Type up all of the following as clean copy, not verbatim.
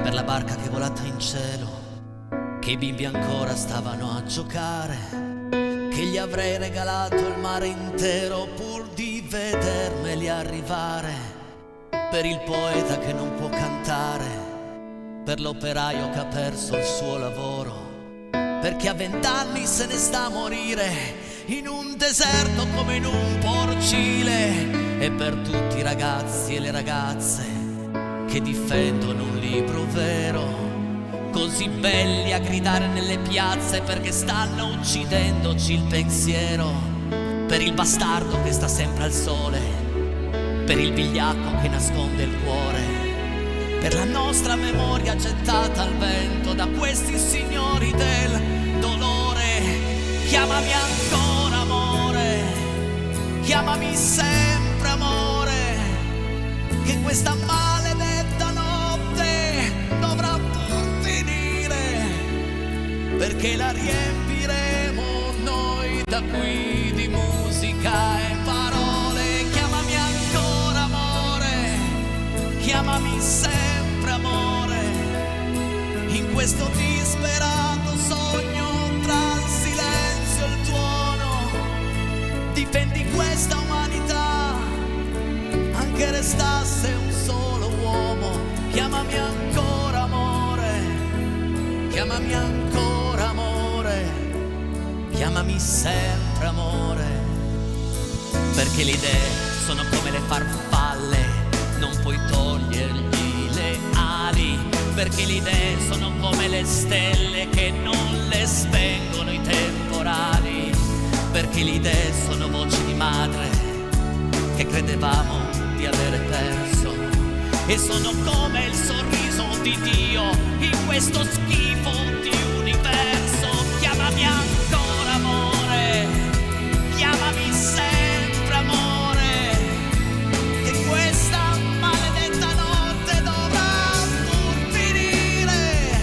per la barca che è volata in cielo, che i bimbi ancora stavano a giocare, che gli avrei regalato il mare intero pur di vedermeli arrivare, per il poeta che non può cantare, per l'operaio che ha perso il suo lavoro, perché a 20 anni se ne sta a morire in un deserto come in un porcile, e per tutti i ragazzi e le ragazze che difendono un libro vero, così belli a gridare nelle piazze perché stanno uccidendoci il pensiero, per il bastardo che sta sempre al sole, per il vigliacco che nasconde il cuore, per la nostra memoria gettata al vento da questi signori del dolore. Chiamami ancora amore, chiamami sempre amore, che questa maledetta notte dovrà pur finire, perché la riempiremo noi da qui di musica e parole. Chiamami ancora amore, chiamami sempre amore, in questo disperato sogno tra il silenzio e il tuono, difendi questa umanità, anche restasse un solo uomo. Chiamami ancora amore, chiamami ancora amore, chiamami sempre amore, perché le idee sono come le farfalle, non puoi togliergli le ali, perché le idee sono come le stelle che non le spengono i temporali, perché le idee sono voci di madre che credevamo di avere perso, e sono come il sorriso di Dio in questo schifo di universo. Chiamami ancora amore, chiamami sempre amore, che questa maledetta notte dovrà pur finire,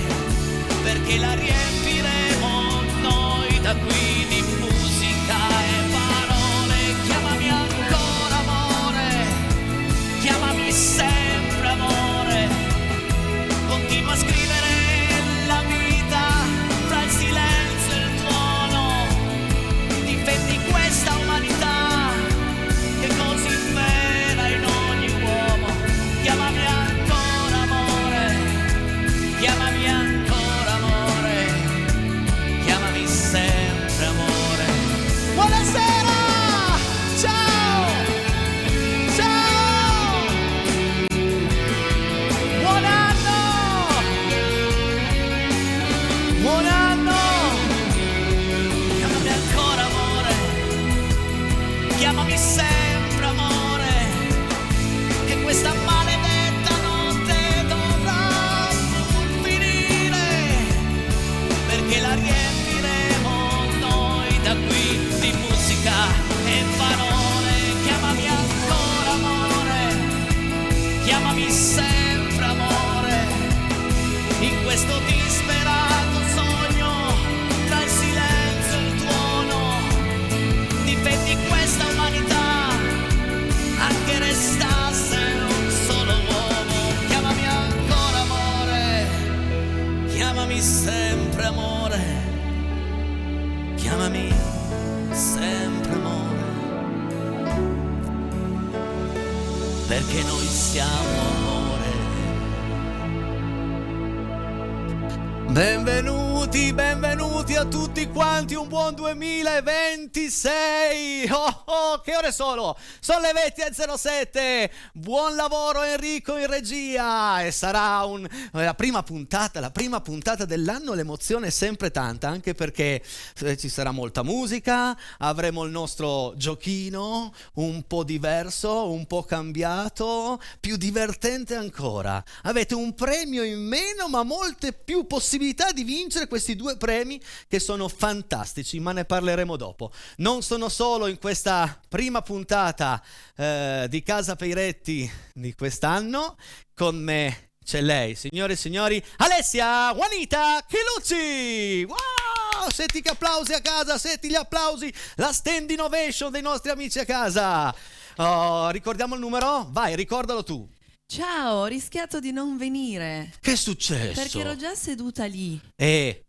perché la riempiremo noi da qui di musica e parole. Chiamami ancora amore, chiamami sempre amore, continua a scrivere la vita fra il silenzio e il tuono, difendi questa umanità che è così vera in ogni uomo. Chiamami ancora amore, chiamami ancora amore, chiamami sempre amore. Buonasera, ciao, ciao, buon anno, buon anno. Chiamami ancora amore, chiamami sempre amore, che questa maledetta notte dovrà pur finire, perché la riempiremo noi da qui di musica e parole. Chiamami ancora amore, chiamami sempre amore, in questo disperato sogno tra il silenzio e il tuono, difendi questa umanità, anche restasse un solo uomo. Chiamami ancora amore, chiamami sempre amore, chiamami sempre amore, perché noi siamo amore. Benvenuti, benvenuti a tutti quanti, un buon 2026. Che ore sono? Sono le 20:07. Buon lavoro Enrico in regia, e sarà la prima puntata dell'anno. L'emozione è sempre tanta, anche perché ci sarà molta musica, avremo il nostro giochino un po' diverso, un po' cambiato, più divertente ancora. Avete un premio in meno, ma molte più possibilità di vincere questi due premi che sono fantastici, ma ne parleremo dopo. Non sono solo in questa prima puntata di Casa Peiretti di quest'anno. Con me c'è lei, signore e signori, Alessia Juanita Chilucci. Wow! Senti che applausi a casa, senti gli applausi, la stand innovation dei nostri amici a casa. Ricordiamo il numero? Vai, ricordalo tu. Ciao, ho rischiato di non venire. Che è successo? Perché ero già seduta lì.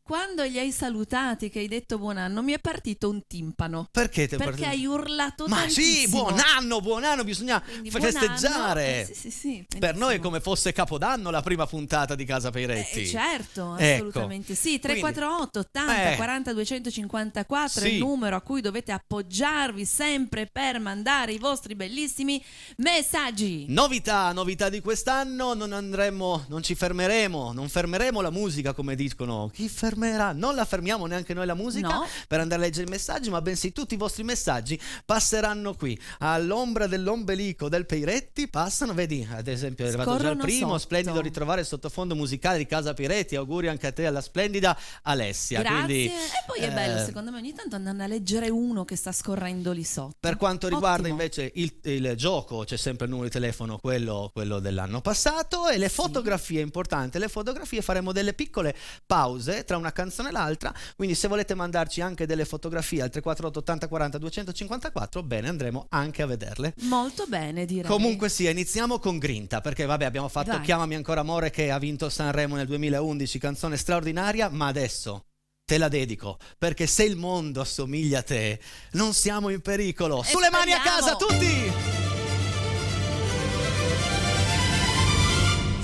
Quando li hai salutati, che hai detto buon anno, mi è partito un timpano. Perché ti è Perché partito? hai urlato Ma tantissimo. sì, buon anno, bisogna Quindi festeggiare. Sì, per noi è come fosse Capodanno la prima puntata di Casa Peiretti. Certo, Ecco. assolutamente sì. 348 80 40 254 è sì. il numero a cui dovete appoggiarvi sempre per mandare i vostri bellissimi messaggi. Novità di quest'anno, non ci fermeremo, non fermeremo la musica come dicono. Chi fermerà? Non la fermiamo neanche noi la musica per andare a leggere i messaggi, ma bensì tutti i vostri messaggi passeranno qui all'ombra dell'ombelico del Peiretti. Passano, vedi, ad esempio è arrivato già il primo, sotto. splendido ritrovare il sottofondo musicale di Casa Peiretti. Auguri anche a te, alla splendida Alessia. Grazie. Quindi, e poi è bello secondo me ogni tanto andare a leggere uno che sta scorrendo lì sotto. Per quanto riguarda Ottimo. invece il gioco, c'è sempre il numero di telefono, quello dell'anno passato, e le fotografie, importante, le fotografie, faremo delle piccole pause tra una canzone e l'altra, quindi se volete mandarci anche delle fotografie al 348 80 40 254, bene, andremo anche a vederle. Molto bene, direi. Comunque sia, iniziamo con Grinta, perché vabbè, abbiamo fatto Dai. Chiamami ancora amore, che ha vinto Sanremo nel 2011, canzone straordinaria, ma adesso te la dedico, perché se il mondo assomiglia a te, non siamo in pericolo. Sulle mani a casa tutti!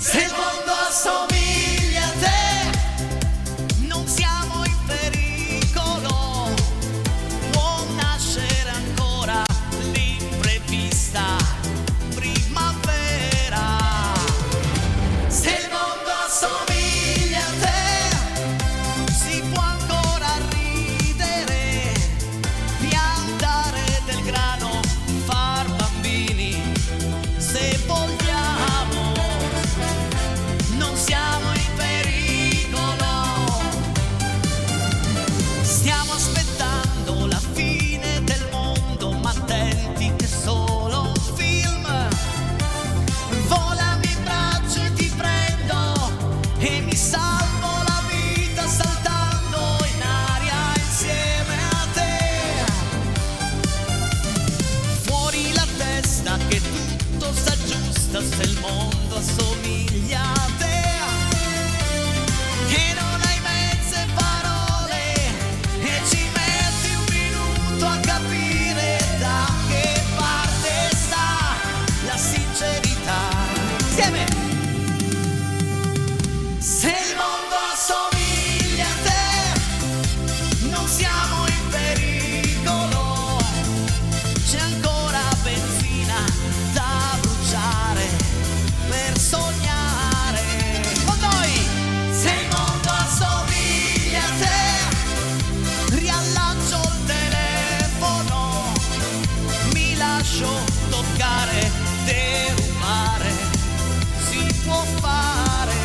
Se il mondo assomiglia a te, non siamo in pericolo. Può nascere ancora l'imprevista primavera. Se il mondo assomiglia a te, si può ancora ridere, piantare del grano, far bambini, se vogliamo. Non siamo in pericolo. Stiamo aspettando la fine del mondo, ma attenti che è solo un film. Volami in braccio e ti prendo e mi salvo la vita saltando in aria insieme a te. Fuori la testa che tutto s'aggiusta se il mondo assomiglia a te. Che non hai mezze parole e ci metti un minuto a capire da che parte sta la sincerità. Insieme! Se il mondo assomiglia a te, non siamo in pericolo. C'è ancora benzina da bruciare per sognare con noi. Se il mondo assomiglia a te, riallaccio il telefono, mi lascio toccare, derubare, si può fare.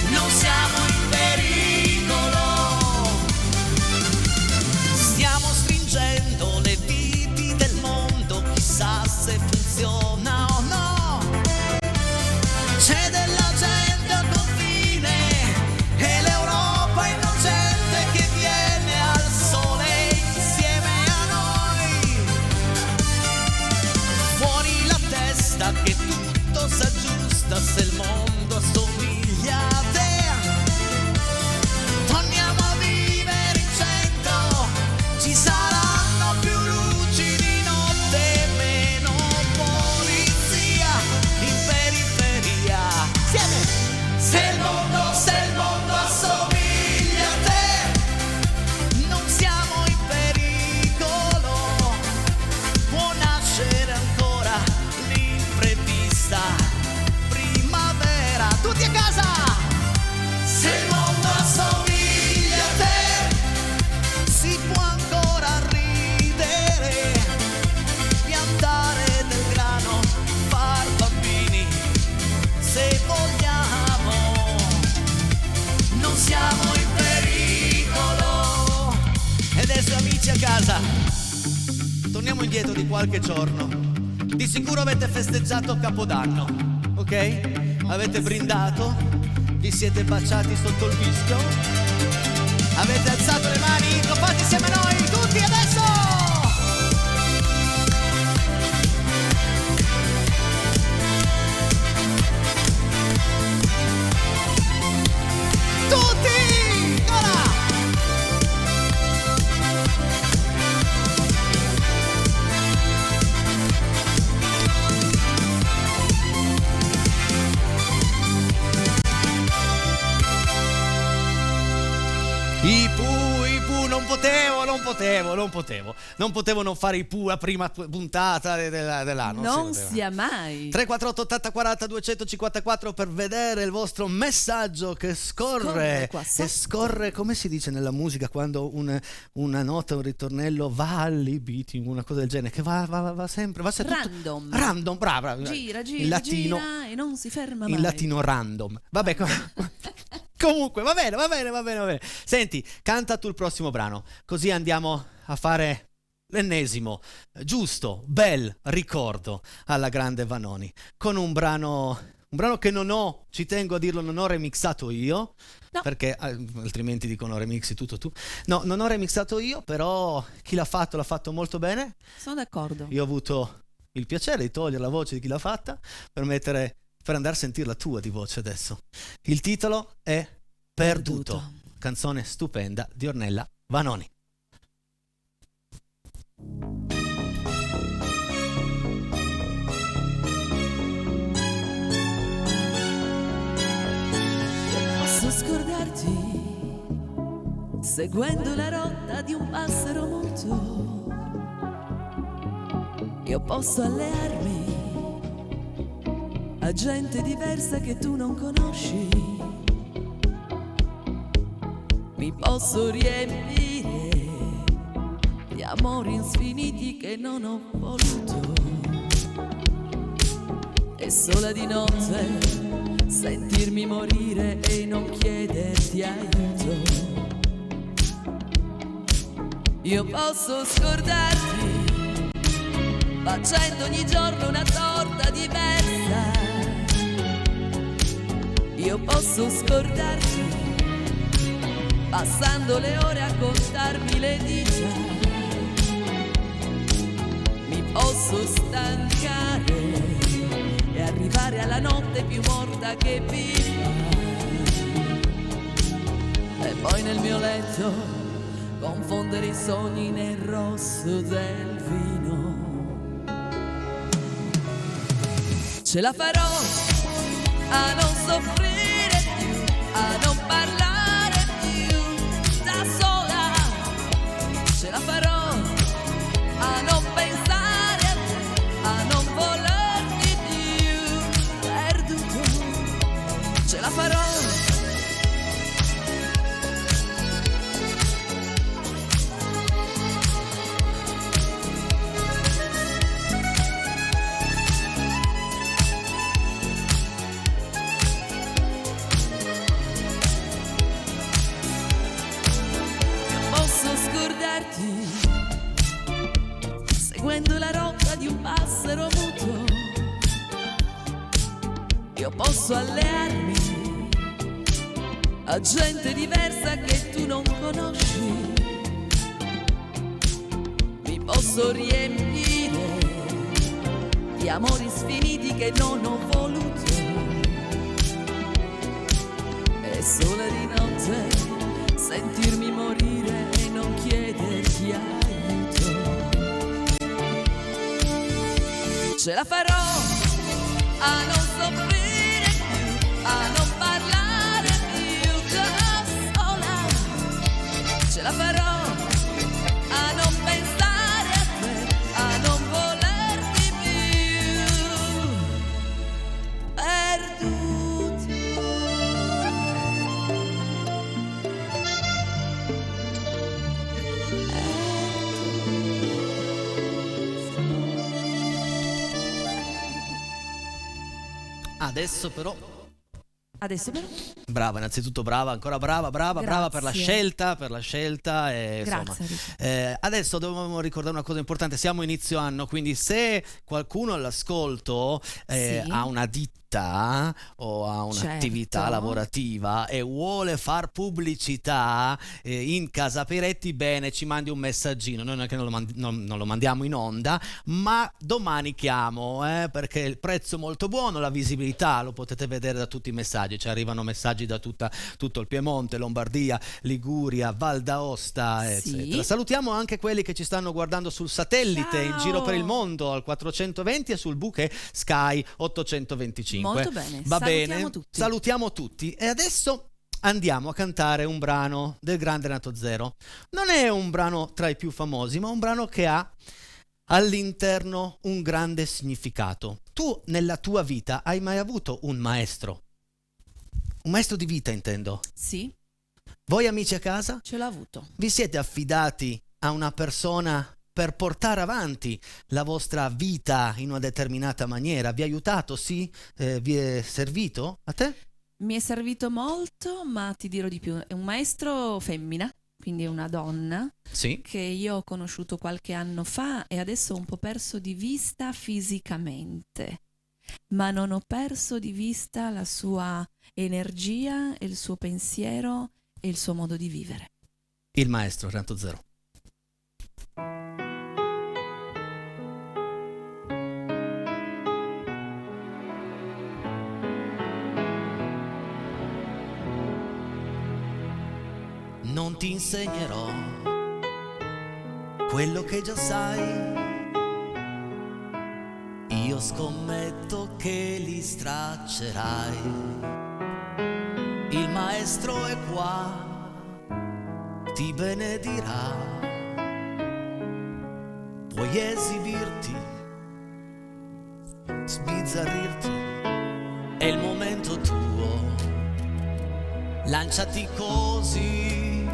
Non siamo in pericolo. Stiamo stringendo le viti del mondo, chissà se funziona o no. C'è della gente al confine e l'Europa innocente che viene al sole insieme a noi. Fuori la testa che tutto s'aggiusta se il mondo assomiglia a te. Torniamo a vivere in centro, ci saranno più luci di notte, meno polizia in periferia. Insieme! Se il mondo assomiglia a te, non siamo in pericolo. Può nascere ancora l'imprevista primavera. Tutti a casa! Se il mondo assomiglia a te, si può ancora ridere, piantare del grano, far bambini, se vogliamo. Non siamo in pericolo. E adesso amici a casa, torniamo indietro di qualche giorno. Di sicuro avete festeggiato Capodanno, ok? Avete brindato, vi siete baciati sotto il vischio, avete alzato le mani, lo fate insieme a noi, tutti adesso! I Pooh, non potevo non fare i Pooh la prima puntata dell'anno. Non sia mai. 348 80 40 254 per vedere il vostro messaggio che scorre e scorre, come si dice nella musica quando una nota, un ritornello va all'ibiti, una cosa del genere, che va sempre, random, brava. Gira, il latino, gira e non si ferma mai. Il latino random. Vabbè, comunque va bene. Senti, canta tu il prossimo brano, così andiamo a fare l'ennesimo giusto bel ricordo alla grande Vanoni con un brano che non ho, ci tengo a dirlo, non ho remixato io, no, perché altrimenti dicono remixi tutto tu. No, non ho remixato io, però chi l'ha fatto molto bene. Sono d'accordo. Io ho avuto il piacere di togliere la voce di chi l'ha fatta per andare a sentire la tua di voce adesso. Il titolo è Perduto. Canzone stupenda di Ornella Vanoni. Posso scordarti seguendo la rotta di un passero muto. Io posso allearmi a gente diversa che tu non conosci. Mi posso riempire di amori infiniti che non ho voluto, e sola di notte sentirmi morire e non chiederti aiuto. Io posso scordarti facendo ogni giorno una torta diversa. Io posso scordarti passando le ore a contarmi le dita. Mi posso stancare e arrivare alla notte più morta che viva, e poi nel mio letto confondere i sogni nel rosso del vino. Ce la farò a non soffrire più, a non parlare sola. Ce la farò a non pensare a te, a non volerti più. Perduto, ce la farò. Seguendo la rotta di un passero muto. Io posso allearmi a gente diversa che tu non conosci. Mi posso riempire di amori sfiniti che non ho voluto, e sola di notte sentirmi morire e non chiederti aiuto. Ce la farò a non soffrire più, a non parlare più da sola. Ce la farò a non pensare a te, a non volerti più. Perduti. Adesso però brava, innanzitutto ancora brava per la scelta e insomma. Adesso dobbiamo ricordare una cosa importante, siamo inizio anno, quindi se qualcuno all'ascolto ha una ditta o ha un'attività lavorativa e vuole far pubblicità in Casa Piretti, bene, ci mandi un messaggino. Noi non è che non lo mandiamo in onda, ma domani chiamo, perché il prezzo è molto buono, la visibilità lo potete vedere da tutti i messaggi, ci arrivano messaggi da tutto il Piemonte, Lombardia, Liguria, Val d'Aosta, eccetera. Salutiamo anche quelli che ci stanno guardando sul satellite. Ciao. In giro per il mondo al 420 e sul bouquet Sky 825. Molto bene, va bene, salutiamo tutti. E adesso andiamo a cantare un brano del grande Renato Zero. Non è un brano tra i più famosi, ma un brano che ha all'interno un grande significato. Tu nella tua vita hai mai avuto un maestro? Un maestro di vita, intendo. Sì, Voi amici a casa? ce l'ho avuto. Vi siete affidati a una persona per portare avanti la vostra vita in una determinata maniera? Vi ha aiutato? Sì? Vi è servito? A te? Mi è servito molto, ma ti dirò di più. È un maestro femmina, quindi è una donna, Sì. che io ho conosciuto qualche anno fa e adesso ho un po' perso di vista fisicamente, ma non ho perso di vista la sua energia, il suo pensiero e il suo modo di vivere. Il maestro Renato Zero. Non ti insegnerò quello che già sai. Io scommetto che li straccerai. Il maestro è qua, ti benedirà. Puoi esibirti, sbizzarrirti, è il momento tuo. Lanciati così,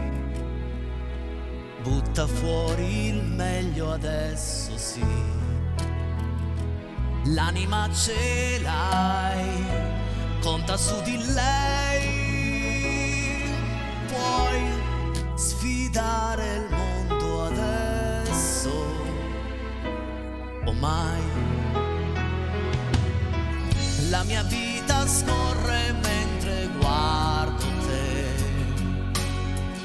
butta fuori il meglio adesso, sì. L'anima ce l'hai, conta su di lei. Puoi sfidare il mondo adesso o mai. La mia vita scorre mentre guardo te,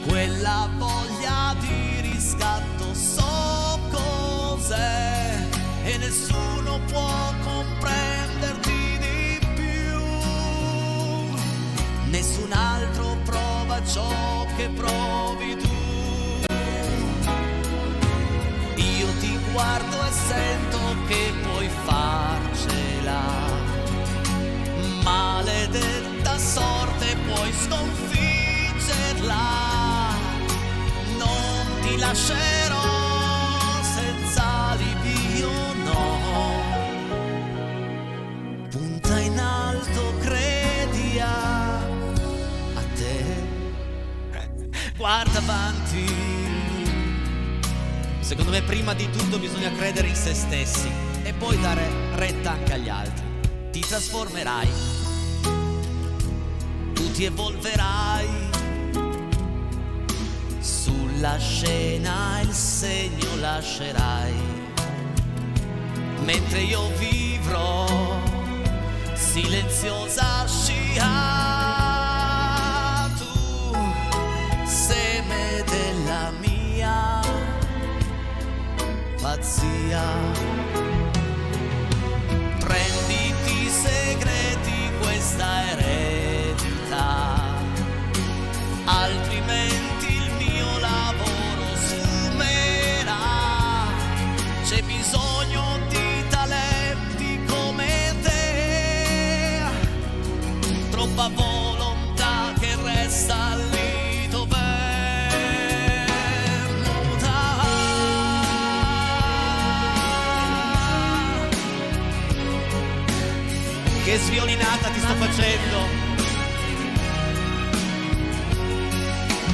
quella voglia di riscatto so cos'è e nessuno può comprenderti di più. Nessun altro prova ciò che provi tu. Io ti guardo e sento che puoi farcela. Maledetta sorte, puoi sconfiggerla. Non ti lascerò senza alivio, no. Punta in alto, credi a te. Guarda avanti. Secondo me prima di tutto bisogna credere in se stessi e poi dare retta anche agli altri. Ti trasformerai, tu ti evolverai, sulla scena il segno lascerai, mentre io vivrò silenziosa scia. Tu, seme della mia pazzia. Prenditi segreti questa eredità, altrimenti il mio lavoro sfumerà. C'è bisogno di talenti come te, troppa volontà che resta lì dov'è muta. Che sviolinata ti sto facendo.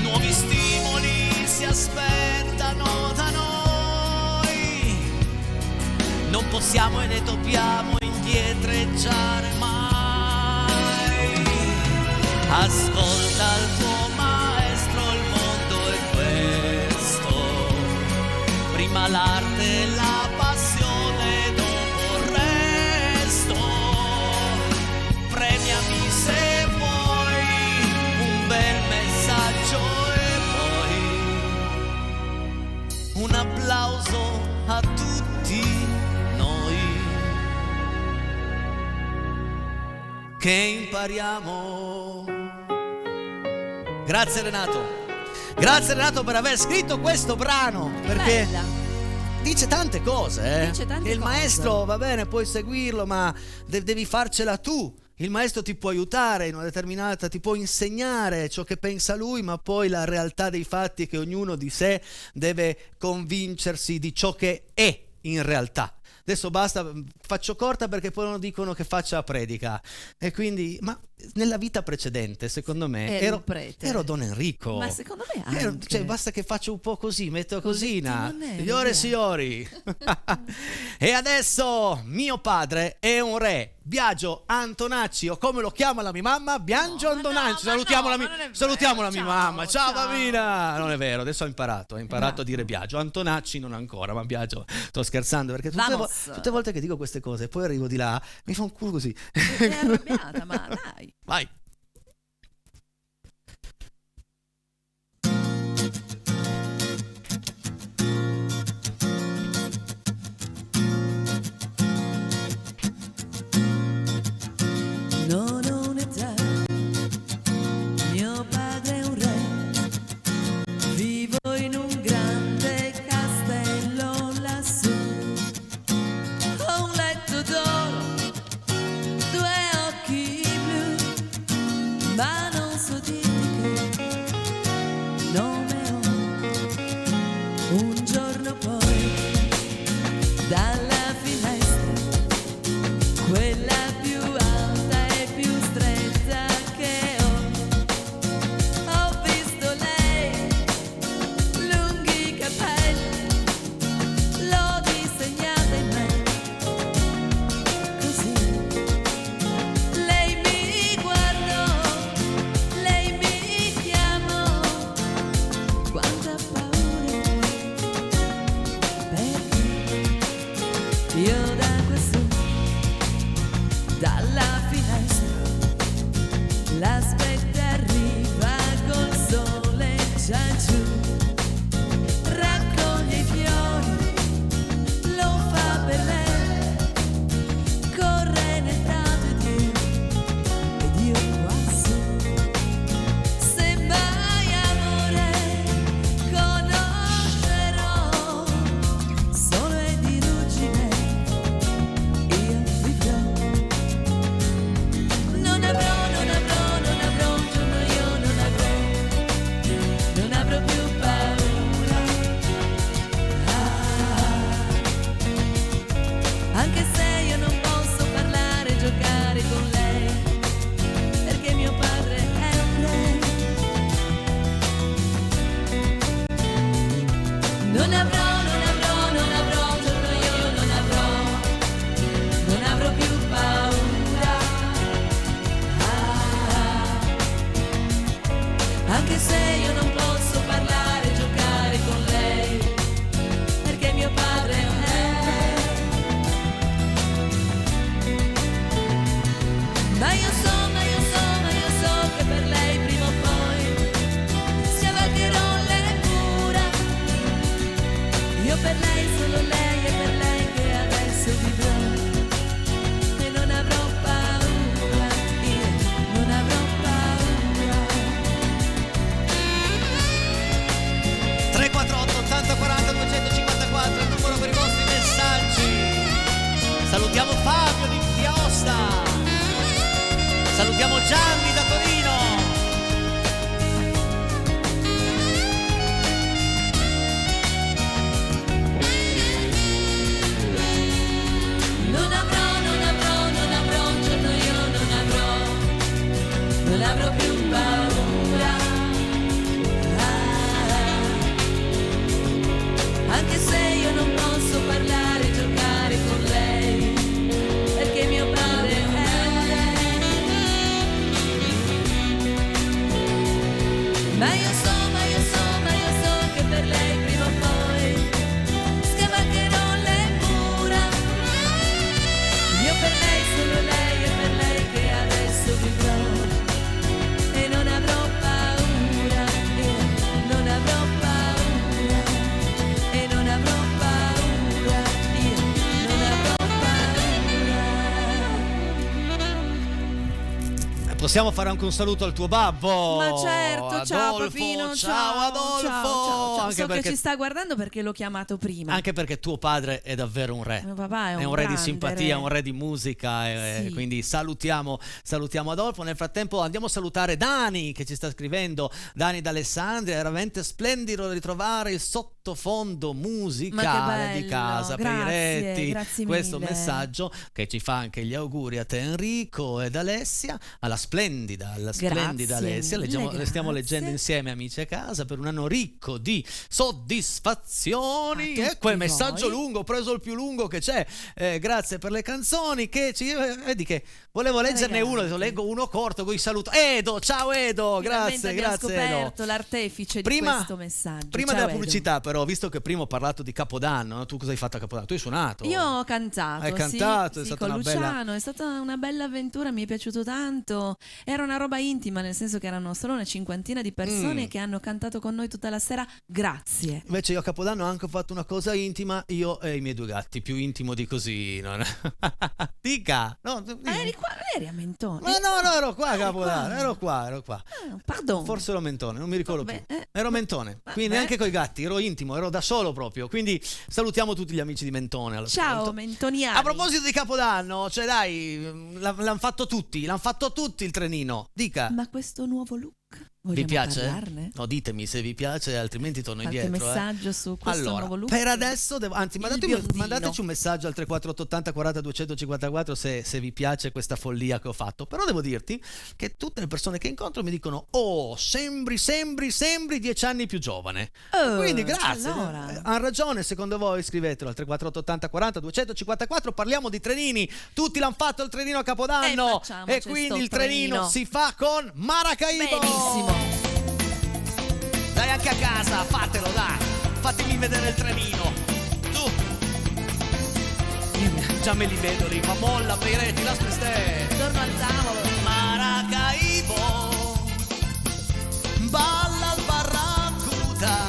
Nuovi stimoli si aspettano da noi. Non possiamo e ne dobbiamo indietreggiare mai. Ascolta il tuo maestro, il mondo è questo. Prima l'arte e la passione, dopo il resto. Premiami se vuoi un bel messaggio e poi un applauso a tutti noi che impariamo. Grazie Renato. Grazie Renato per aver scritto questo brano, perché Bella. dice tante cose, Dice tante che il cose. maestro va bene, puoi seguirlo, ma devi farcela tu Il maestro ti può aiutare in una determinata, ti può insegnare ciò che pensa lui, ma poi la realtà dei fatti è che ognuno di sé deve convincersi di ciò che è in realtà. Adesso basta, faccio corta perché poi non dicono che faccia predica. E quindi, ma nella vita precedente, secondo me, ero Don Enrico. Ma secondo me anche. Cioè, basta che faccio un po' così, metto cosina. Signore e via. signori. E adesso mio padre è un re. Biagio Antonacci, o come lo chiama la mia mamma, Biagio Antonacci. Salutiamo la mia mamma. Ciao bambina. Non è vero, adesso ho imparato a dire Biagio. Antonacci non ancora, ma Biagio. Sto scherzando perché tutte le volte che dico queste cose, poi arrivo di là, mi fa un culo così. Sei arrabbiata, ma dai. Vai. Non ho un'età, mio padre è un re, vivo in un grande castello lassù, ho un letto d'oro, 2 occhi blu, ma non so dirti che nome ho. Un giorno poi, dalla finestra, quella più alta e più stretta che ho visto lei, lunghi capelli, l'ho disegnata in me, così. Lei mi guardò, lei mi chiamò, quanta paura, perché io da quassù, dalla finestra, l'aspetta, arriva col sole già giù, raccoglie i fiori, lo fa per lei, corre nel prato ed io quassù. Se mai amore conoscerò, solo e di ruggine io vivrò. Non avrò un giorno, io non avrò più paura. Anche se io non posso parlare e giocare con lei, perché mio padre è un re. Non avrò un giorno, io non avrò più paura. Anche se io non posso parlare e giocare con lei, perché mio padre è un re. Ma io so che per lei prima o poi scavalcherò le mura. Io per lei, solo lei, è per lei che adesso vivrò. E non avrò paura, io non avrò paura. 348 80 40 254 il numero per i vostri messaggi. Salutiamo Fabio di Aosta. Salutiamo Gianni da Torino. Non avrò un giorno, io non avrò più paura. Anche se io non posso parlare e giocare con lei, perché mio padre è un re. Ma io so che per lei prima o poi scavalcherò le mura. Io per lei, solo lei, è per lei che adesso vivrò. E non avrò paura, io non avrò paura. E non avrò paura, io non avrò paura. Possiamo fare anche un saluto al tuo babbo? Ma certo, ciao Adolfo, Papino, ciao Adolfo, ciao. anche so perché che ci sta guardando perché l'ho chiamato prima. anche perché tuo padre è davvero un re. Mio papà È un re di grande simpatia, re. un re di musica, Sì. quindi salutiamo Adolfo. Nel frattempo andiamo a salutare Dani che ci sta scrivendo, Dani d'Alessandria. È veramente splendido ritrovare il sottofondo musicale di casa grazie Peiretti. Questo mille. messaggio che ci fa anche gli auguri a te Enrico ed Alessia, alla splendida Alessia. Le stiamo leggendo insieme, amici a casa, per un anno ricco di soddisfazioni. E quel messaggio lungo, ho preso il più lungo che c'è. Grazie per le canzoni che vedi che volevo leggerne uno, adesso leggo uno corto, poi saluto Edo. Ciao Edo, grazie Edo. Scoperto l'artefice di questo messaggio. Prima Ciao, della Edo. pubblicità, però, visto che prima ho parlato di Capodanno, no? Tu cosa hai fatto a Capodanno? Tu hai suonato? Io ho cantato. Hai cantato, sì, è stata con una Luciano, bella... è stata una bella avventura, mi è piaciuto tanto. Era una roba intima, nel senso che erano solo una cinquantina di persone che hanno cantato con noi tutta la sera. Grazie. Invece io a Capodanno ho anche fatto una cosa intima, io e i miei due gatti, più intimo di così. Dica! No, Eri qua, eri a Mentone? Ma no, ero qua a Capodanno, ero qua. Pardon. Forse ero Mentone, non mi ricordo più. Ero Mentone, Vabbè. quindi neanche coi gatti, ero intimo, ero da solo proprio. Quindi salutiamo tutti gli amici di Mentone. Ciao mentoniani. A proposito di Capodanno, cioè dai, l'hanno fatto tutti il trenino. Dica. Ma questo nuovo look? Vi Vogliamo piace? parlarne? No, ditemi se vi piace, altrimenti torno Qualche indietro. messaggio su questo allora, nuovo look? per adesso, biondino. mandateci un messaggio al 3480 40 254 se vi piace questa follia che ho fatto. Però devo dirti che tutte le persone che incontro mi dicono: oh, sembri 10 anni più giovane. Quindi grazie. Allora. Ha ragione, secondo voi? Scrivetelo al 3480 40 254. Parliamo di trenini. Tutti l'hanno fatto il trenino a Capodanno. E quindi il trenino si fa con Maracaibo. Benissimo. Dai, anche a casa, fatelo, dai. Fatemi vedere il trenino. Tu. Già me li vedo lì, ma molla, Peiretti, la speste. Torno al tavolo. Maracaibo, balla al barracuda,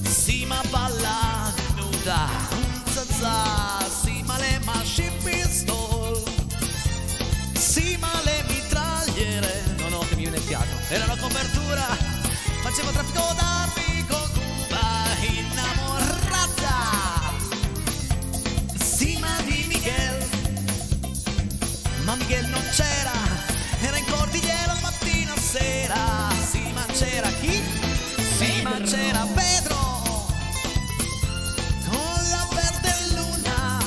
sì ma balla nuda, zazà, sì ma le masci pistol, sì ma le mitragliere. No, che mi viene il fiato. Era la copertura, facevo traffico d'armi con Cuba innamorata. Sì ma di Miguel, ma Miguel non c'era, era in cordigliera mattina sera. Sì ma c'era chi? Sì ma c'era Pedro, con la verde luna,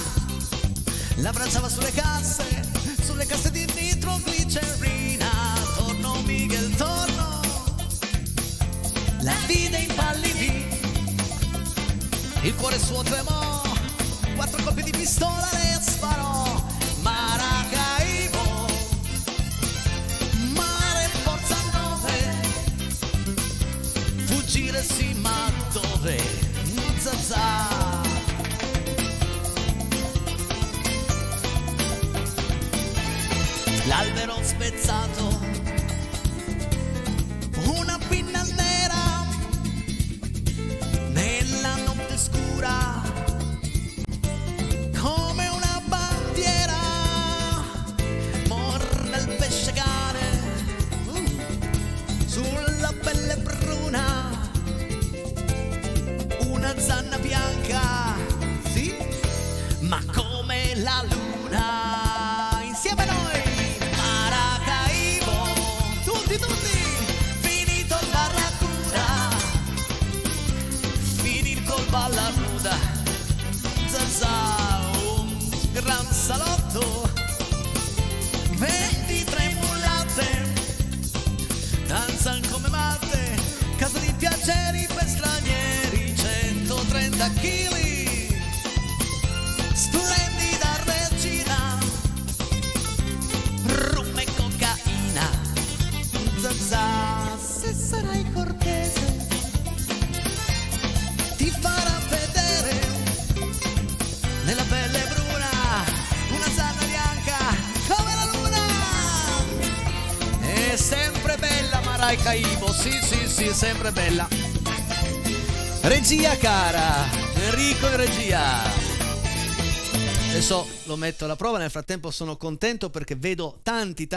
l'abbracciava sulle casse di nitroglicerina. Torno Miguel, torno, la vide impallidì, il cuore suo tremò, 4 colpi di pistola le sparò. Maracaibo, mare forza 9, fuggire sì ma dove? Zazà. L'albero spezzato, una pinna nera nella notte scura, come una bandiera, morda il pesce cane sulla pelle bruna, una zanna bianca, sì, ma come la luna. Insieme a noi Maracaibo, tutti, finito il barracuda, finir col balla nuda, zazà, un gran salotto, 23 mulate, danzan come matte, casa di piaceri per stranieri, 130 kg, splendida regina, rum e cocaina, zazà, se sarai cortese ti farà vedere nella pelle bruna una zanna bianca come la luna. È sempre bella Maracaibo, sì, è sempre bella. Regia cara, Enrico in regia. Adesso lo metto alla prova. Nel frattempo sono contento perché vedo tanti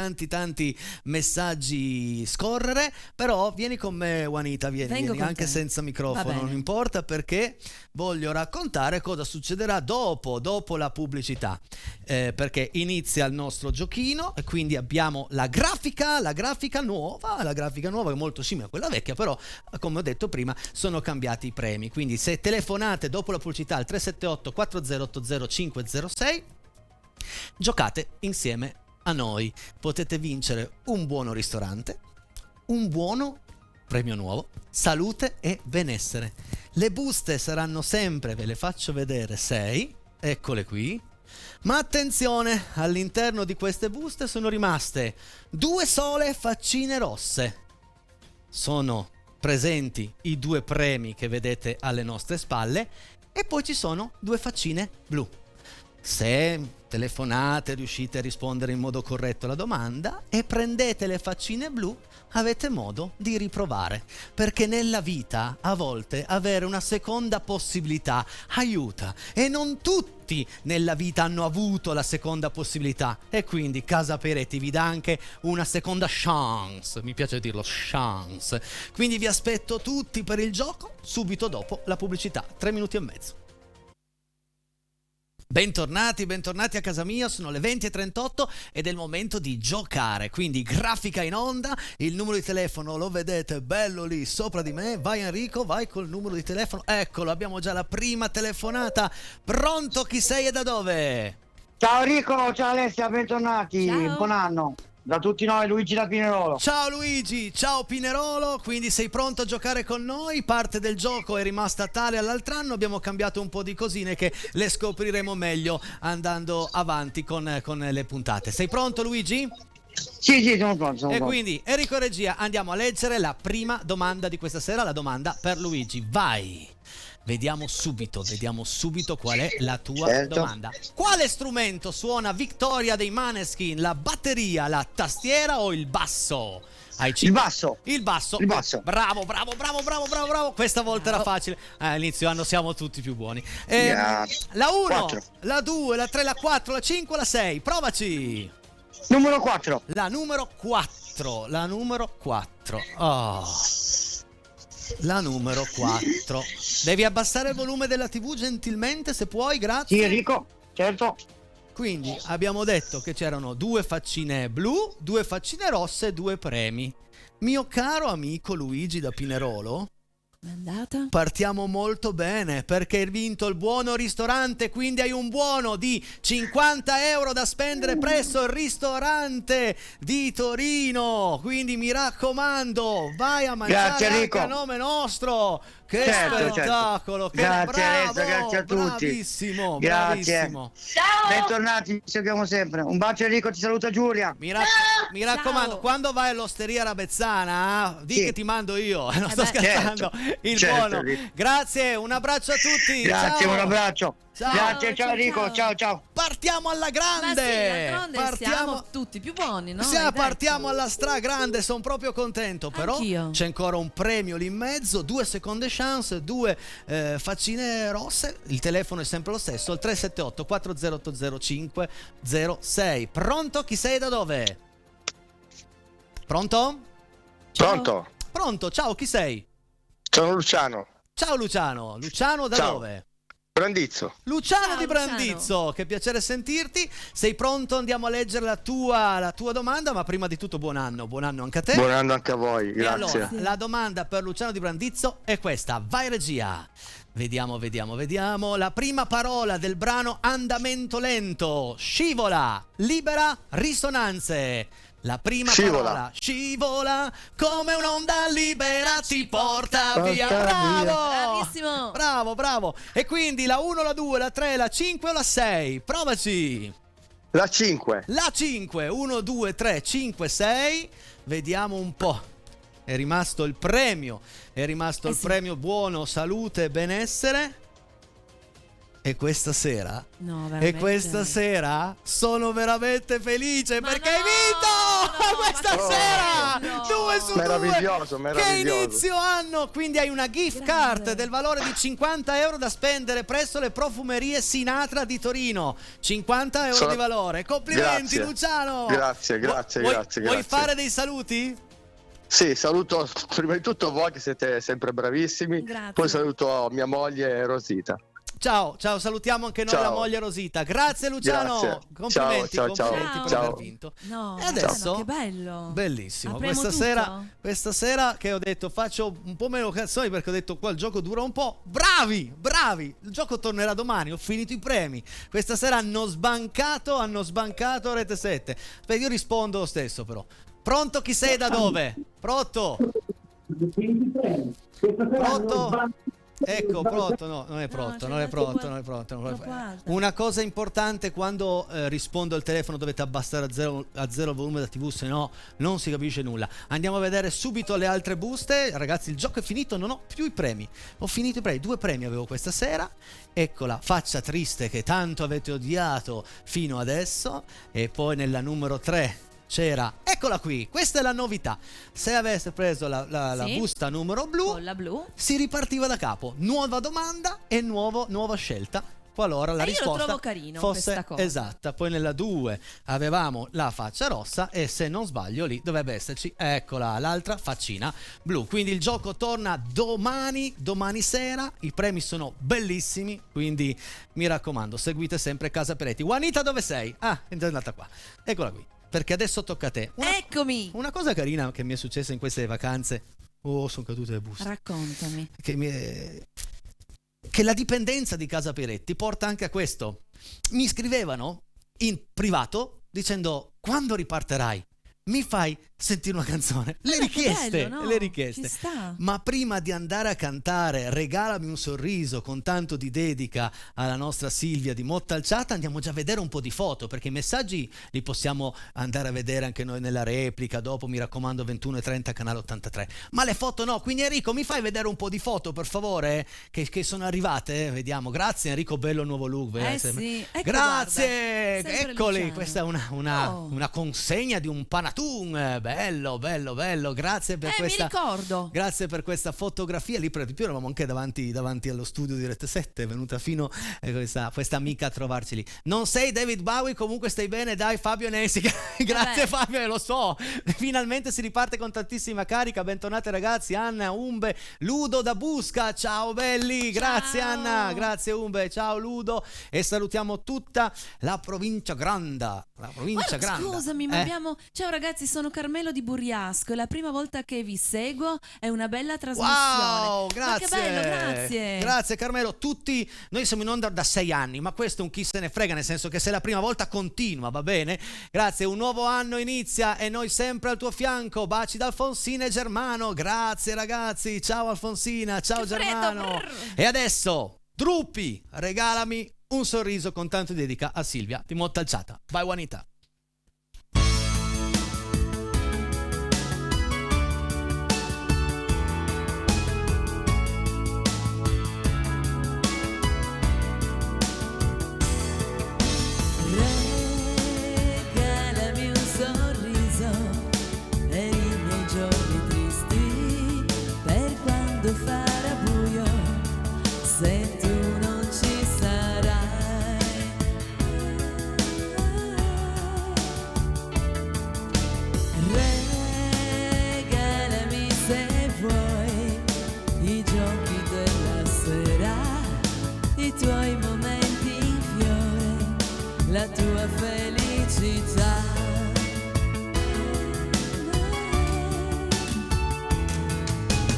messaggi scorrere, però vieni con me, Juanita, vieni anche senza microfono, non importa, perché voglio raccontare cosa succederà dopo la pubblicità, perché inizia il nostro giochino e quindi abbiamo la grafica nuova che è molto simile a quella vecchia, però come ho detto prima sono cambiati i premi. Quindi se telefonate dopo la pubblicità al 378 4080 506 giocate insieme a noi, potete vincere un buono ristorante, un buono premio nuovo, salute e benessere. Le buste saranno sempre, ve le faccio vedere, 6, eccole qui. Ma attenzione, all'interno di queste buste sono rimaste 2 sole faccine rosse. Sono presenti i 2 premi che vedete alle nostre spalle e poi ci sono 2 faccine blu. Se telefonate riuscite a rispondere in modo corretto alla domanda e prendete le faccine blu, avete modo di riprovare, perché nella vita a volte avere una seconda possibilità aiuta e non tutti nella vita hanno avuto la seconda possibilità, e quindi Casa Peretti vi dà anche una seconda chance, mi piace dirlo, chance. Quindi vi aspetto tutti per il gioco subito dopo la pubblicità, 3 minuti e mezzo. Bentornati a casa mia, sono le 20:38 ed è il momento di giocare, quindi grafica in onda, il numero di telefono lo vedete bello lì sopra di me. Vai Enrico, vai col numero di telefono, eccolo, abbiamo già la prima telefonata. Pronto, chi sei e da dove? Ciao Enrico, ciao Alessia, bentornati, Ciao. buon anno da tutti noi, Luigi da Pinerolo. Ciao Luigi, ciao Pinerolo, quindi sei pronto a giocare con noi? Parte del gioco è rimasta tale all'altro anno, abbiamo cambiato un po' di cosine che le scopriremo meglio andando avanti con le puntate. Sei pronto Luigi? Sì, sono pronto. Quindi Enrico Regia, andiamo a leggere la prima domanda di questa sera, la domanda per Luigi. Vai! Vediamo subito qual è la tua domanda. Quale strumento suona Victoria dei Maneskin? La batteria, la tastiera o il basso? Il basso. Il basso. Bravo. Questa volta era facile. All'inizio anno siamo tutti più buoni. La 1, 4. la 2, la 3, la 4, la 5, la 6. Provaci. Numero 4. La numero 4. Oh. La numero 4. Devi abbassare il volume della TV gentilmente, se puoi, grazie. Sì Enrico, certo. Quindi abbiamo detto che c'erano 2 faccine blu, 2 faccine rosse, 2 premi. Mio caro amico Luigi da Pinerolo, è andata? partiamo molto bene perché hai vinto il buono ristorante, quindi hai un buono di 50 euro da spendere presso il ristorante di Torino. Quindi mi raccomando, vai a mangiare anche a nome nostro. Che spettacolo! Che grazie bravo, Alessio, grazie a tutti. Bravissimo. Ciao. Bentornati, ci seguiamo sempre. Un bacio Enrico, ti saluta Giulia. Mi raccomando, Ciao. quando vai all'Osteria Rabezzana, di che ti mando io. Non sto scherzando. Il certo, buono. Enrico. Grazie, un abbraccio a tutti. Grazie, ciao. un abbraccio. Ciao. Grazie, ciao Enrico, ciao. Partiamo alla grande. Ma sì, d'altronde siamo tutti più buoni, no? Partiamo alla stragrande, sono proprio contento. Però Anch'io. c'è ancora un premio lì in mezzo, 2 seconde chance, 2 faccine rosse. Il telefono è sempre lo stesso, il 378 4080 506. Pronto? Chi sei e da dove? Pronto? Pronto, ciao, chi sei? Sono Luciano. Ciao Luciano da Ciao. dove? Brandizzo. Luciano Ciao, di Brandizzo, che piacere sentirti. Sei pronto? Andiamo a leggere la tua domanda, ma prima di tutto buon anno anche a te. Buon anno anche a voi, E grazie. allora, la domanda per Luciano di Brandizzo è questa. Vai regia. Vediamo. La prima parola del brano Andamento lento. Scivola, libera, risonanze. La prima parola scivola come un'onda libera ti porta via. Bravissimo. Bravo. E quindi la 1, la 2, la 3, la 5 o la 6? Provaci. La 5. La 5, 1, 2, 3, 5, 6. Vediamo un po'. È rimasto il premio. Il premio buono, salute e benessere. E questa sera? No, veramente. Sono veramente felice. Ma perché no! hai vinto! questa ma sera! bello! 2 su 2! Meraviglioso, Che meraviglioso. inizio hanno! Quindi hai una gift card del valore di 50 euro da spendere presso le profumerie Sinatra di Torino. 50 euro di valore. Complimenti, Grazie. Luciano! Grazie. Vuoi fare dei saluti? Sì, saluto prima di tutto voi che siete sempre bravissimi. Grazie. Poi saluto mia moglie Rosita. Ciao, salutiamo anche noi Ciao. la moglie Rosita. Grazie Luciano. Grazie. Complimenti, Ciao. complimenti per Ciao. aver vinto. No, E adesso, che bello. bellissimo. Apriamo Questa sera che ho detto faccio un po' meno canzoni perché ho detto qua il gioco dura un po'. Bravi! Il gioco tornerà domani, ho finito i premi. Questa sera hanno sbancato Rete 7. Aspetta, io rispondo lo stesso però. Pronto, chi sei e da dove? Pronto? Pronto? Ecco, pronto, no, non è pronto, No, non è troppo pronto. alta. Una cosa importante quando rispondo al telefono dovete abbassare a zero il volume della TV, se no non si capisce nulla. Andiamo a vedere subito le altre buste. Ragazzi, il gioco è finito, non ho più i premi. Ho finito i premi, 2 premi avevo questa sera. Eccola, faccia triste che tanto avete odiato fino adesso. E poi nella numero 3 c'era, eccola qui, questa è la novità. Se avesse preso la Sì. busta numero blu, Con la blu. si ripartiva da capo, nuova domanda e nuova scelta qualora la Io lo risposta trovo carino fosse questa cosa. esatta. Poi nella 2 avevamo la faccia rossa e se non sbaglio lì dovrebbe esserci, eccola, l'altra faccina blu. Quindi il gioco torna domani sera, i premi sono bellissimi, quindi mi raccomando, seguite sempre Casa Peretti. Juanita, dove sei? Ah, è andata qua, eccola qui, perché adesso tocca a te. Eccomi. Una cosa carina che mi è successa in queste vacanze. Oh, sono cadute le buste. Raccontami. Che la dipendenza di Casa Peretti porta anche a questo. Mi scrivevano in privato dicendo: quando riparterai? Mi fai sentire una canzone? Le richieste. Ci sta. Ma prima di andare a cantare Regalami un sorriso con tanto di dedica alla nostra Silvia di Mottalciata, andiamo già a vedere un po' di foto, perché i messaggi li possiamo andare a vedere anche noi nella replica dopo, mi raccomando, 21:30 canale 83, ma le foto no. Quindi Enrico, mi fai vedere un po' di foto per favore che sono arrivate? Vediamo. Grazie Enrico, bello il nuovo look. Sì. Ecco, Grazie, guarda, sempre eccoli, Luciano. questa è una consegna di un panatun. Bello, grazie per Mi questa. ricordo. Grazie per questa fotografia. Lì per di più eravamo anche davanti allo studio di Rete 7. È venuta fino questa amica a trovarci lì. Non sei David Bowie, comunque stai bene, dai Fabio Nessi. Grazie Fabio, lo so. Finalmente si riparte con tantissima carica. Bentornati ragazzi, Anna, Umbe, Ludo da Busca. Ciao belli, grazie Ciao. Anna, grazie Umbe, ciao Ludo. E salutiamo tutta la provincia granda. Guarda, scusami, ma abbiamo. Ciao ragazzi, sono Carmelo di Buriasco. È la prima volta che vi seguo. È una bella trasmissione. Wow, Ma che bello, grazie. Grazie Carmelo. Tutti noi siamo in onda da 6 anni, ma questo è un chi se ne frega, nel senso che se è la prima volta continua, va bene? Grazie, un nuovo anno inizia e noi sempre al tuo fianco. Baci da Alfonsina e Germano. Grazie ragazzi. Ciao Alfonsina, ciao Che freddo, Germano. brr. E adesso, Druppi, regalami un sorriso con tanto di dedica a Silvia di Mottalciata. Vai Juanita. Regalami un sorriso per i miei giorni tristi, per quando farà buio, se tu non ci sarai. Regalami se vuoi i giochi della sera, i tuoi momenti in fiore, la tua felicità.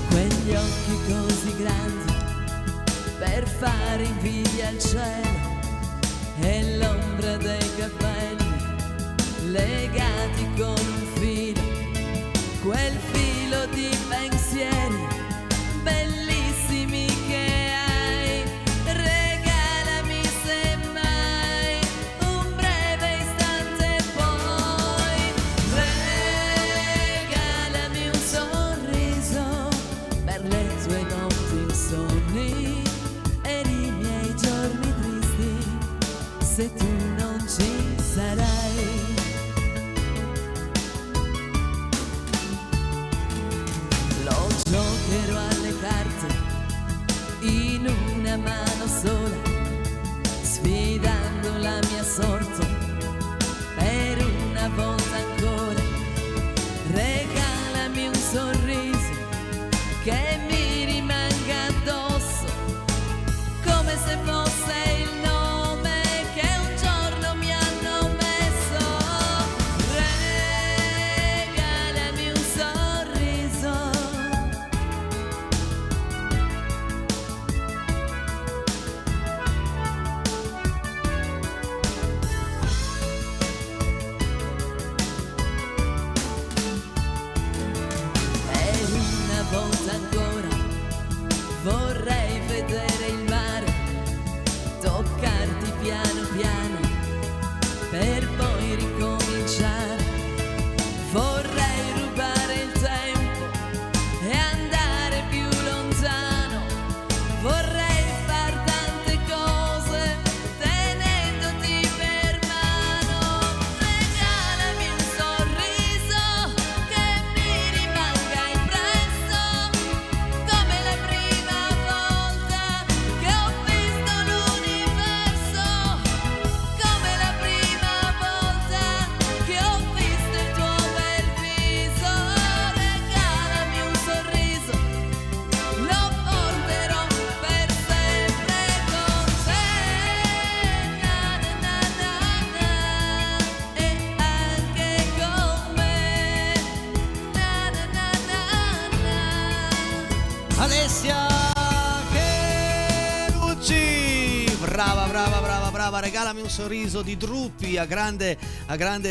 Quegli occhi così grandi per fare invidia al cielo, e l'ombra dei capelli legati con un filo, quel filo di pensieri bellissimi che hai. Regalami semmai un breve istante, poi regalami un sorriso per le tue notti insonni e i miei giorni tristi, se tu non ci sarai. in una mano sola, sfidando la mia sorte. Per una volta ancora regalami un sorriso che mi rimanga addosso, come se fosse il nome che un giorno mi hanno messo. Regalami un sorriso. E una volta ancora vorrei vedere il mare, toccarti piano piano per poi ricominciare. Vorrei rubare il tempo e andare più lontano. Vorrei far tante cose tenendoti per mano. Regalami un sorriso che mi rimanga impresso, come la prima volta che ho visto l'universo, come la prima volta che ho visto il tuo bel viso. Regalami un sorriso, lo porterò per sempre con te. Na na na na na, e anche con me. Na na na na na. Alessia Cherucci, brava, brava, brava, brava, regalami un sorriso di Drupi a grande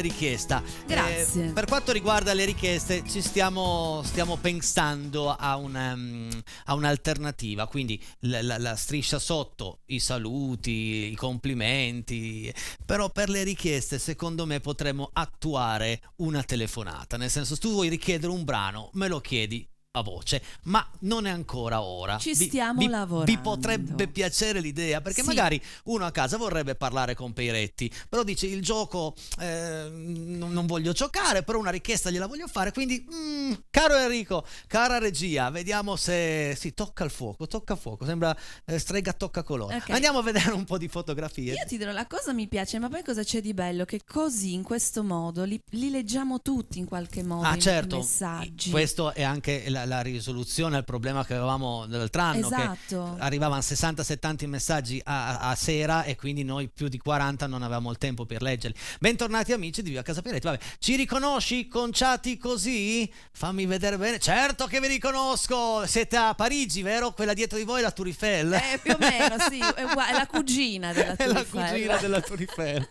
richiesta. Grazie. Per quanto riguarda le richieste, ci stiamo pensando a un'alternativa, quindi la striscia sotto, i saluti, i complimenti, però per le richieste secondo me potremmo attuare una telefonata, nel senso, tu vuoi richiedere un brano, me lo chiedi a voce, ma non è ancora ora. Ci stiamo lavorando. Vi potrebbe piacere l'idea, perché Sì. magari uno a casa vorrebbe parlare con Peiretti, però dice il gioco non voglio giocare, però una richiesta gliela voglio fare, quindi caro Enrico, cara regia, vediamo se si tocca il fuoco, sembra strega tocca colore. Ok. Andiamo a vedere un po' di fotografie. Io ti dirò, la cosa mi piace, ma poi cosa c'è di bello? Che così, in questo modo, li leggiamo tutti in qualche modo, i certo, messaggi. questo è anche la risoluzione al problema che avevamo l'altro anno, Esatto. che arrivavano 60-70 messaggi a sera e quindi noi più di 40 non avevamo il tempo per leggerli. Bentornati amici di Via Casa Peiretti. Vabbè, ci riconosci conciati così? Fammi vedere bene. Certo che vi riconosco, siete a Parigi, vero? Quella dietro di voi è la Tour Eiffel. Più o meno, sì, è la cugina della È Tour la Eiffel. cugina della Tour Eiffel.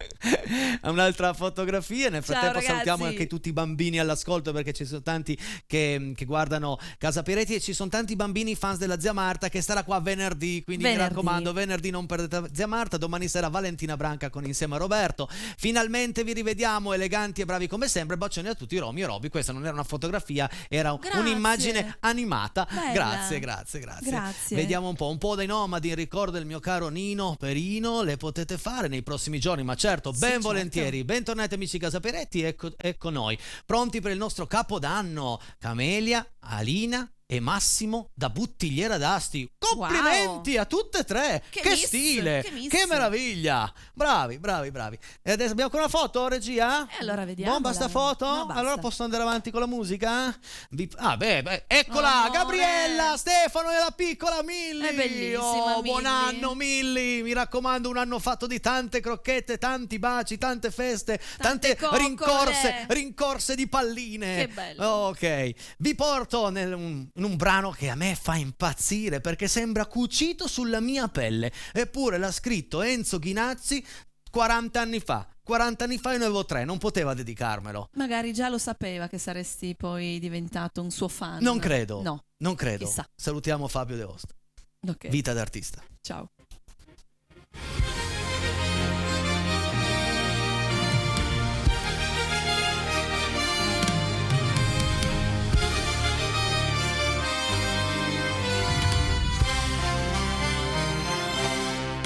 Un'altra fotografia. Nel frattempo ragazzi. salutiamo anche tutti i bambini all'ascolto, perché ci sono tanti che guardano Casa Peiretti e ci sono tanti bambini fans della zia Marta che sarà qua venerdì, quindi mi raccomando, venerdì non perdete zia Marta. Domani sera Valentina Branca insieme a Roberto. Finalmente vi rivediamo eleganti e bravi come sempre. Bacioni a tutti Romy e Roby. Questa non era una fotografia, era un'immagine animata. Bella. Grazie. Grazie. Vediamo un po' dei nomadi in ricordo del mio caro Nino Perino. Le potete fare nei prossimi giorni, ma certo, ben certo. volentieri. Bentornati amici Casa Peiretti, ecco noi pronti per il nostro capodanno. Camelia, Alina e Massimo da Buttigliera d'Asti. Complimenti a tutte e tre. Che miss, stile, che miss. che meraviglia. Bravi. E adesso abbiamo ancora una foto, regia? Allora vediamo. Non basta foto? No, basta. Allora posso andare avanti con la musica? Eccola, Amore. Gabriella, Stefano e la piccola Milly. È bellissima, Buon Milly. anno Milly, mi raccomando, un anno fatto di tante crocchette, tanti baci, tante feste, tante coccole. rincorse di palline. Che bello. Ok, vi porto in un brano che a me fa impazzire perché sembra cucito sulla mia pelle, eppure l'ha scritto Enzo Ghinazzi 40 anni fa. 40 anni fa io ne avevo 3, non poteva dedicarmelo. Magari già lo sapeva che saresti poi diventato un suo fan. Non credo. No. Non credo. Chissà. Salutiamo Fabio De Host. Ok. Vita d'artista. Ciao.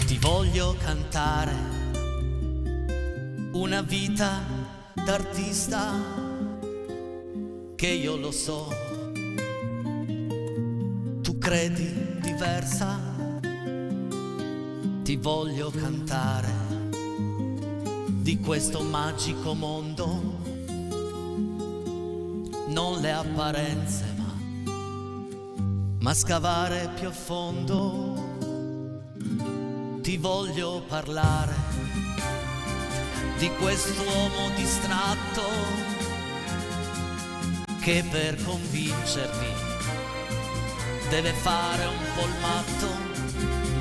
Ti voglio cantare una vita d'artista, che io lo so, tu credi diversa, ti voglio cantare di questo magico mondo, non le apparenze ma scavare più a fondo. Ti voglio parlare di quest'uomo distratto che per convincervi deve fare un po' il matto.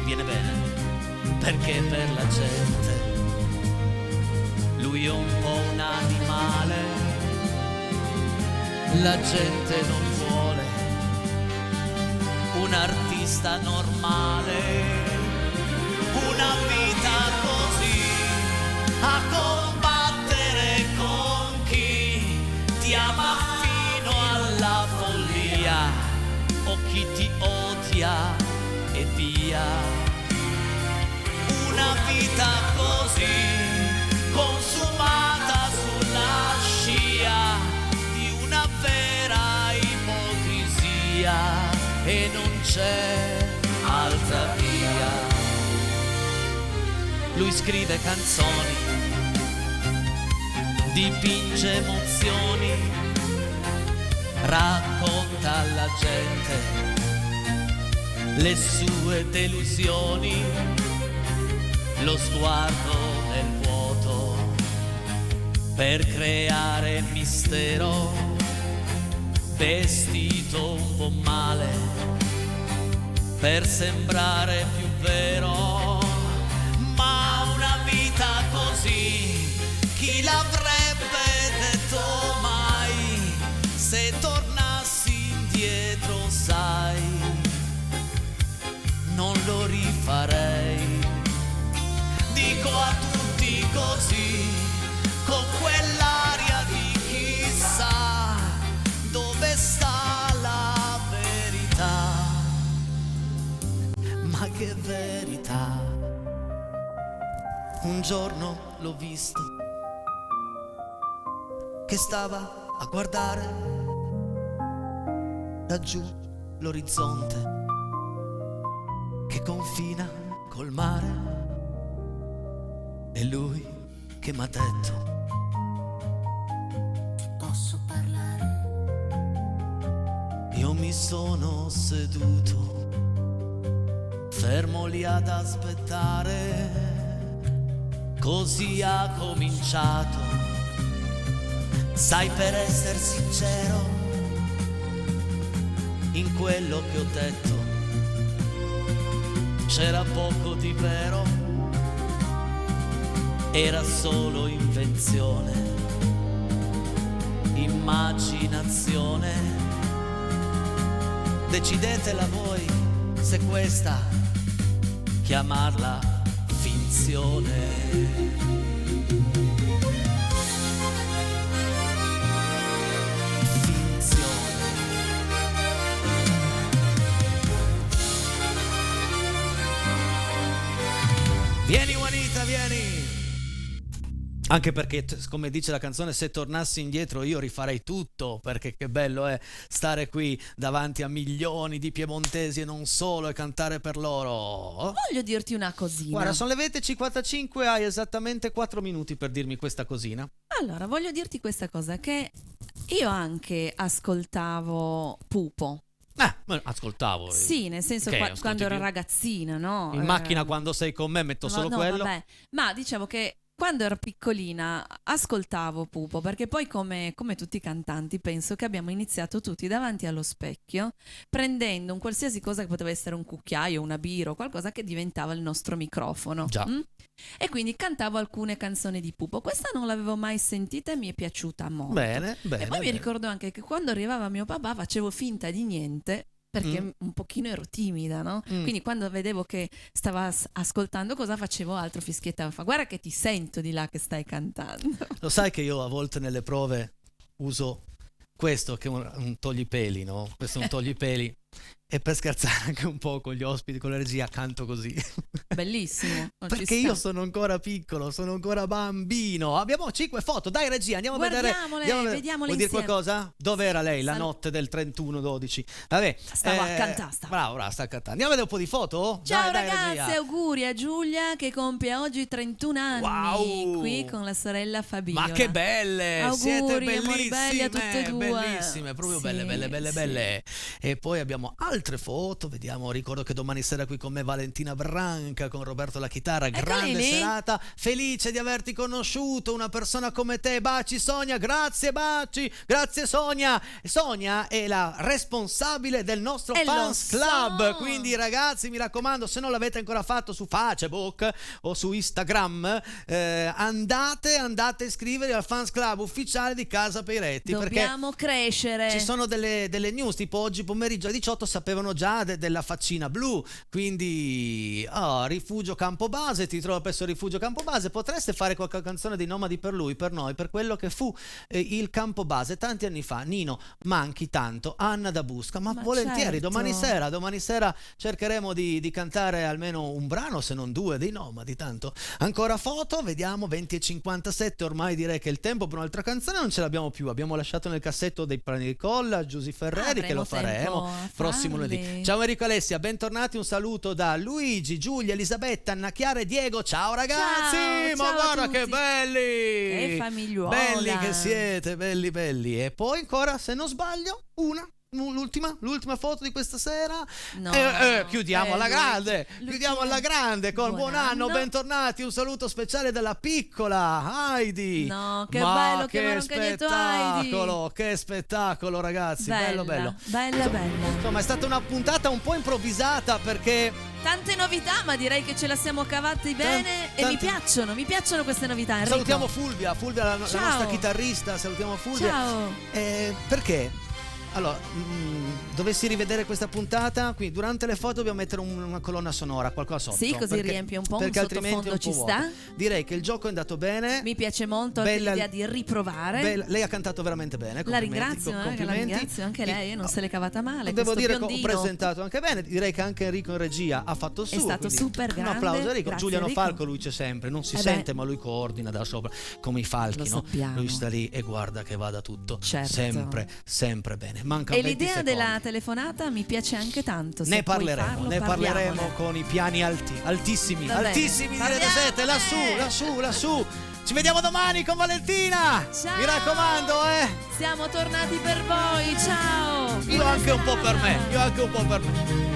Viene bene, perché per la gente lui è un po' un animale. La gente non vuole un artista normale, una vita così a combattere con chi ti ama fino alla follia o chi ti odia e via. Una vita così consumata sulla scia di una vera ipocrisia e non c'è altra via. Lui scrive canzoni, dipinge emozioni, racconta alla gente le sue delusioni, lo sguardo nel vuoto per creare mistero, vestito un po' male per sembrare più vero, ma una vita così chi l'avrebbe detto mai? Se tornassi indietro, sai, non lo rifarei. Dico a tutti così, con quell'aria di chissà dove sta la verità. Ma che verità? Un giorno l'ho visto che stava a guardare laggiù l'orizzonte che confina col mare, e lui che m'ha detto: ti posso parlare? Io mi sono seduto fermo lì ad aspettare, così ha cominciato. Sai, per essere sincero, in quello che ho detto c'era poco di vero, era solo invenzione, immaginazione. Decidetela voi se questa chiamarla finzione. Vieni Juanita, vieni! Anche perché, come dice la canzone, se tornassi indietro io rifarei tutto, perché che bello è stare qui davanti a milioni di piemontesi e non solo e cantare per loro. Voglio dirti una cosina. Guarda, sono le 20:55, hai esattamente 4 minuti per dirmi questa cosina. Allora, voglio dirti questa cosa, che io anche ascoltavo Pupo. Ascoltavo. Sì, nel senso quando ero ragazzina, no? In macchina quando sei con me metto solo quello. Vabbè. Ma dicevo che quando ero piccolina ascoltavo Pupo, perché poi come tutti i cantanti penso che abbiamo iniziato tutti davanti allo specchio, prendendo un qualsiasi cosa che poteva essere un cucchiaio, una birra, qualcosa che diventava il nostro microfono. Già. E quindi cantavo alcune canzoni di Pupo. Questa non l'avevo mai sentita e mi è piaciuta molto. Bene. E poi mi ricordo anche che quando arrivava mio papà facevo finta di niente, perché un pochino ero timida, no? Quindi quando vedevo che stava ascoltando cosa facevo altro, fischiettavo, fa guarda che ti sento di là che stai cantando. Lo sai che io a volte nelle prove uso questo che è un toglipeli, no? Questo è un toglipeli, e per scherzare anche un po' con gli ospiti, con la regia, canto così. Bellissimo. Non ci Perché sta. io sono ancora piccolo, sono ancora bambino. Abbiamo 5 foto, dai regia, andiamo a vedere. Vediamole Vuoi dire insieme. qualcosa? Dov'era lei la notte del 31/12? Vabbè. Stavo a cantare. Bravo, sta cantando. Andiamo a vedere un po' di foto? Ciao Dai, ragazzi, regia. auguri a Giulia che compie oggi 31 anni. Wow. Qui con la sorella Fabiola. Ma che belle! Auguri, Siete amori bellissime, belli a tutte e due. bellissime, proprio Sì, belle, sì. belle. E poi abbiamo altre foto, vediamo, ricordo che domani sera qui con me Valentina Branca con Roberto la chitarra, grande lì. serata, felice di averti conosciuto, una persona come te, baci Sonia, grazie baci, grazie Sonia. Sonia è la responsabile del nostro E lo fans club, so. quindi ragazzi mi raccomando, se non l'avete ancora fatto su Facebook o su Instagram, andate a iscrivervi al fans club ufficiale di Casa Peiretti, Dobbiamo crescere. ci sono delle news, tipo oggi pomeriggio alle 18 sapevano già della faccina blu, quindi Rifugio Campobase, ti trovo presso Rifugio Campobase, potreste fare qualche canzone dei Nomadi per lui, per noi, per quello che fu il Campobase tanti anni fa. Nino, manchi tanto, Anna da Busca, ma volentieri, certo. domani sera cercheremo di cantare almeno un brano, se non due, dei Nomadi. Tanto ancora foto, vediamo, 20:57, ormai direi che il tempo per un'altra canzone non ce l'abbiamo più, abbiamo lasciato nel cassetto dei Prani di Colla, Giusy Ferreri, che lo faremo prossimo lunedì. Ciao Enrico Alessia, bentornati, un saluto da Luigi, Giulia, Elisabetta, Anna Chiara e Diego. Ciao ragazzi, ma ciao a guarda tutti. che belli, Che famigliuola. belli che siete, belli. E poi ancora, se non sbaglio, l'ultima foto di questa sera. No. Chiudiamo alla grande, l'ultima. alla grande con buon anno, bentornati, un saluto speciale dalla piccola Heidi. No, che Ma bello che mi ha detto Heidi. che spettacolo ragazzi, bello. Bella. Insomma è stata una puntata un po' improvvisata perché Tante novità, ma direi che ce la siamo cavati bene e mi piacciono queste novità. Enrico. salutiamo Fulvia la Ciao. nostra chitarrista, salutiamo Fulvia. Ciao. Perché? Allora, dovessi rivedere questa puntata, qui durante le foto dobbiamo mettere una colonna sonora, qualcosa sotto. Sì, così riempie un po', un perché altrimenti sottofondo è un po' ci vuoto. sta. Direi che il gioco è andato bene. Mi piace molto anche Bella- l'idea di riprovare. Lei ha cantato veramente bene. La complimenti, ringrazio anche lei, non se l'è cavata male. Devo questo dire che ho biondino. presentato anche bene. Direi che anche Enrico in regia ha fatto il suo. È stato quindi super un grande. applauso a Enrico. Grazie, Giuliano Enrico. Falco, lui c'è sempre, non si beh. sente, ma lui coordina da sopra come i falchi, Lo no? sappiamo. Lui sta lì e guarda che vada tutto Certo. sempre bene. Manca E 20 l'idea secondi. della telefonata mi piace anche tanto. Se Ne puoi parleremo, farlo, ne parleremo parliamone. con i piani altissimi, Va bene, altissimi di Rete 7, lassù. Ci vediamo domani con Valentina. Ciao. Mi raccomando, Siamo tornati per voi, ciao. Io anche un po' per me.